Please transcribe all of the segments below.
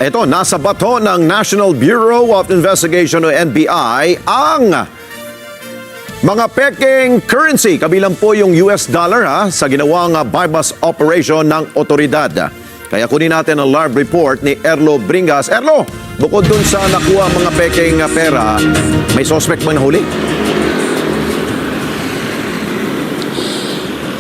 Ito, nasa bato ng National Bureau of Investigation o NBI ang mga peking currency. Kabilang po yung US dollar sa ginawang buy-bust operation ng otoridad. Kaya kunin natin ang live report ni Erlo Bringas. Erlo, bukod dun sa nakuha mga peking pera, may suspect bang nahuli?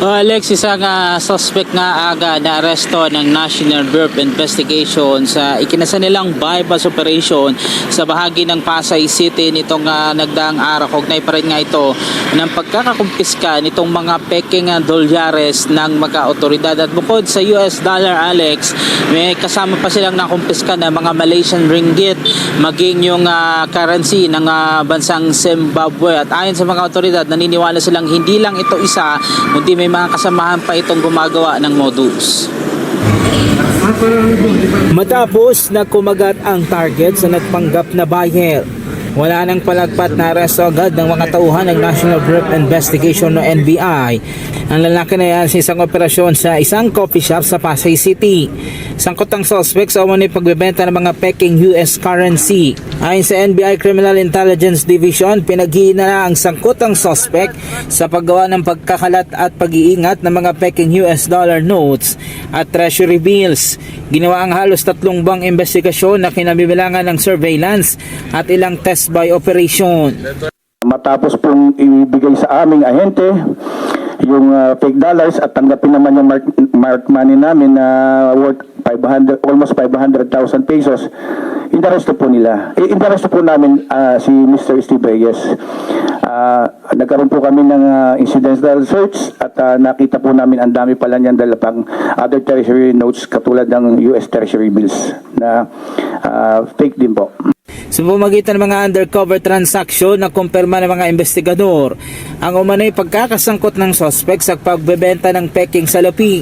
Alex, isang suspect nga aga na aresto ng National Bureau of Investigation sa ikinasa nilang buy-bust operation sa bahagi ng Pasay City nitong nagdaang araw. Kaugnay pa rin nga ito ng pagkakakumpiska nitong mga peking dolyares ng mga otoridad. At bukod sa US dollar, Alex, may kasama pa silang nakumpiska na mga Malaysian ringgit, maging yung currency ng bansang Zimbabwe. At ayon sa mga otoridad, naniniwala silang hindi lang ito isa, kundi may mga kasamahan pa itong gumagawa ng modus. Matapos na kumagat ang target sa nagpanggap na buyer, wala nang palagpat na aresto agad ng mga tauhan ng National Bureau of Investigation o NBI. Ang lalaki na yan sa isang operasyon sa isang coffee shop sa Pasay City. Sangkot ang suspect sa umano'y pagbebenta ng mga peking US currency. Ayon sa NBI Criminal Intelligence Division, pinaghihinala ang sangkot ang suspect sa paggawa ng pagkakalat at pag-iingat ng mga peking US dollar notes at treasury bills. Ginawa ang halos 3 buwang investigasyon na kinabibilangan ng surveillance at ilang test by operation. Matapos pong ibigay sa aming ahente yung fake dollars at tanggapin naman yung mark money namin na worth almost 500,000 pesos, inaresto po nila. Inaresto po namin si Mr. Steve Reyes. Nagkaroon po kami ng incidental search at nakita po namin ang dami pala niyan dala pang other treasury notes katulad ng US treasury bills na fake din po. Sa pamamagitan ng mga undercover transaction na kumpirma ng mga investigador, ang umano'y pagkakasangkot ng suspect sa pagbebenta ng peking salapi.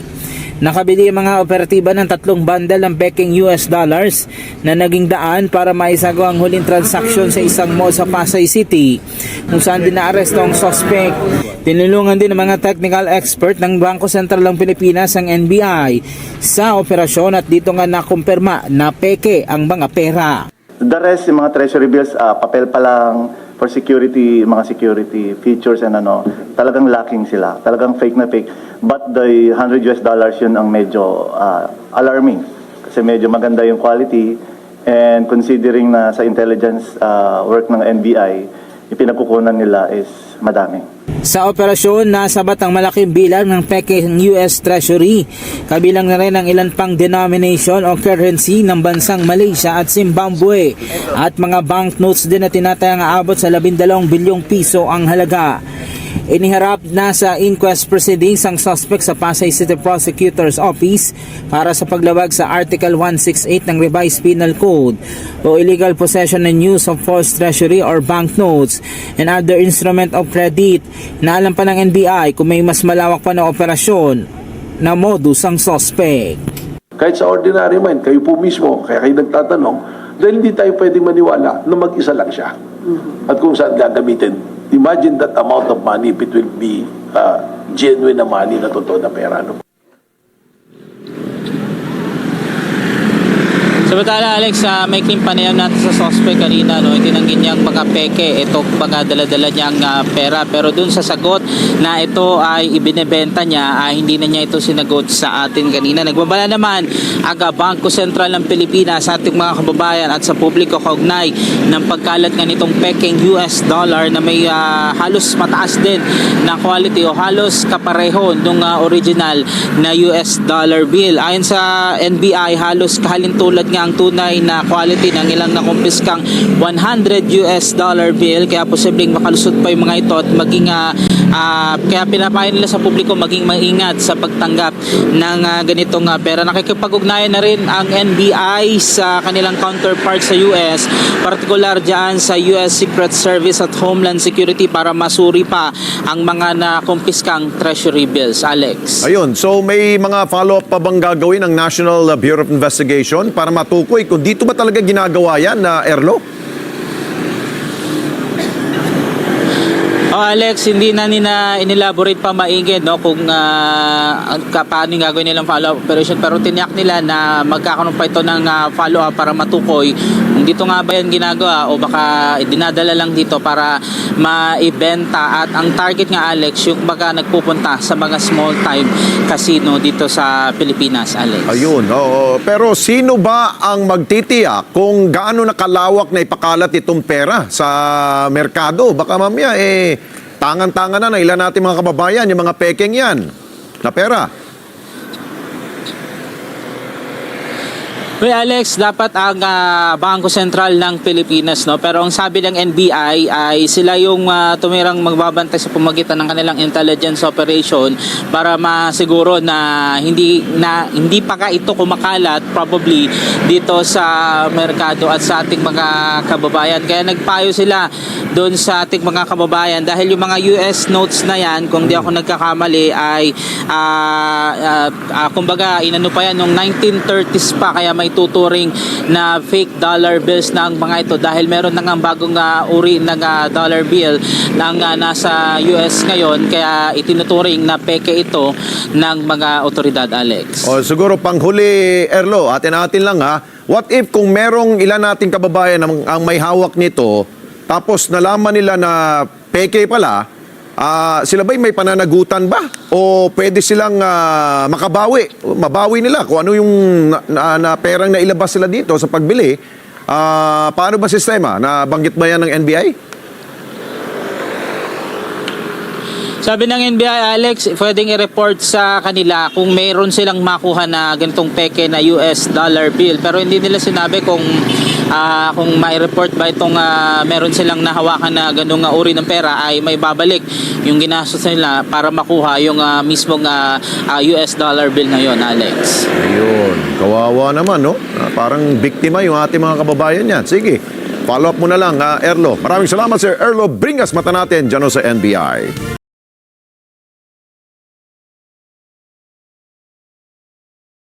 Nakabili ang mga operatiba ng 3 bundle ng peking US dollars na naging daan para maisagawa ang huling transaksyon sa isang mall sa Pasay City, kung saan din naaresto ang suspect. Tinulungan din ng mga technical expert ng Bangko Sentral ng Pilipinas ang NBI sa operasyon at dito nga nakumpirma na peke ang mga pera. The rest, yung mga treasury bills, papel pa lang for security, mga security features and talagang lacking sila. Talagang fake na fake. But the $100 yun ang medyo alarming. Kasi medyo maganda yung quality and considering na sa intelligence work ng NBI, yung pinagkukunan nila is madami. Sa operasyon, nasabat ang malaking bilang ng peking US Treasury. Kabilang na rin ang ilan pang denomination o currency ng bansang Malaysia at Zimbabwe. At mga banknotes din na tinatayang aabot sa 12 bilyong piso ang halaga. Iniharap na sa inquest proceedings ang suspect sa Pasay City Prosecutor's Office para sa paglabag sa Article 168 ng Revised Penal Code o illegal possession and use of false treasury or banknotes and other instrument of credit. Naalam pa ng NBI kung may mas malawak pa na operasyon na modus ang suspect. Kahit sa ordinary mind, kayo po mismo, kaya kayo nagtatanong, dahil hindi tayo pwedeng maniwala na mag-isa lang siya. At kung saan gagamitin. Imagine that amount of money, if it will be genuine na money na totoo na pera. Samantala, Alex, may panayam natin sa suspect kanina, itinanggi niyang mga peke, ito mga dala-dala niyang pera. Pero dun sa sagot na ito ay ibinebenta niya, hindi na niya ito sinagot sa atin kanina. Nagbabala naman ang Bangko Sentral ng Pilipinas sa ating mga kababayan at sa publiko kaugnay ng pagkalat nga nitong peking US dollar na may halos mataas din na quality o halos kapareho nung original na US dollar bill. Ayon sa NBI, halos kahalintulad nga ang tunay na quality ng ilang nakumpiskang 100 US dollar bill, kaya posibleng makalusot pa yung mga ito at maging kaya pinapayo nila sa publiko maging maingat sa pagtanggap ng ganitong pera. Nakikipag-ugnayan na rin ang NBI sa kanilang counterpart sa US, partikular dyan sa US Secret Service at Homeland Security para masuri pa ang mga nakumpiskang treasury bills. Alex. Ayun, so may mga follow-up pa bang gagawin ng National Bureau of Investigation para matukoy kung dito ba talaga ginagawa yan na Erlo? Alex, hindi na inelaborate pa maigi, no, kung paano yung gagawin nilang follow-up operation, pero tiniyak nila na magkakaroon pa ito ng follow-up para matukoy kung dito nga ba yan ginagawa o baka dinadala lang dito para maibenta. At ang target nga, Alex, yung baka nagpupunta sa mga small-time casino dito sa Pilipinas, Alex. Ayun, oo. Pero sino ba ang magtitiyak kung gaano nakalawak na ipakalat itong pera sa merkado? Baka mamaya, tangan-tangan na ilan natin mga kababayan, yung mga peking yan na pera. Well, Alex, dapat ang Bangko Sentral ng Pilipinas, no? Pero ang sabi ng NBI ay sila yung tumirang magbabantay sa pamagitan ng kanilang intelligence operation para masiguro na hindi pa ka ito kumakalat probably dito sa merkado at sa ating mga kababayan. Kaya nagpayo sila doon sa ating mga kababayan dahil yung mga US notes na yan, kung di ako nagkakamali, ay kumbaga inano pa yan nung 1930s pa, kaya may tuturing na fake dollar bills ng mga ito dahil meron na nga bagong uri ng dollar bill na nasa US ngayon, kaya itinuturing na peke ito ng mga otoridad, Alex. O siguro panghuli, Erlo, atin lang ha. What if kung merong ilan nating kababayan ang may hawak nito, tapos nalaman nila na peke pala, sila ba'y may pananagutan ba? O pwede silang makabawi? Mabawi nila kung ano yung na perang nailabas sila dito sa pagbili. Paano ba sistema? Nabanggit ba yan ng NBI? Sabi ng NBI, Alex, pwedeng i-report sa kanila kung mayroon silang makuha na ganitong peke na US dollar bill. Pero hindi nila sinabi kung mai-report ba itong meron silang nahawakan na ganung uri ng pera ay may babalik yung ginastos nila para makuha yung mismong US dollar bill na yon, Alex. Ayun, kawawa naman, no? Parang biktima yung ating mga kababayan yan. Sige, follow up mo na lang, Erlo. Maraming salamat, Sir Erlo Bringas, mata natin dyan sa NBI.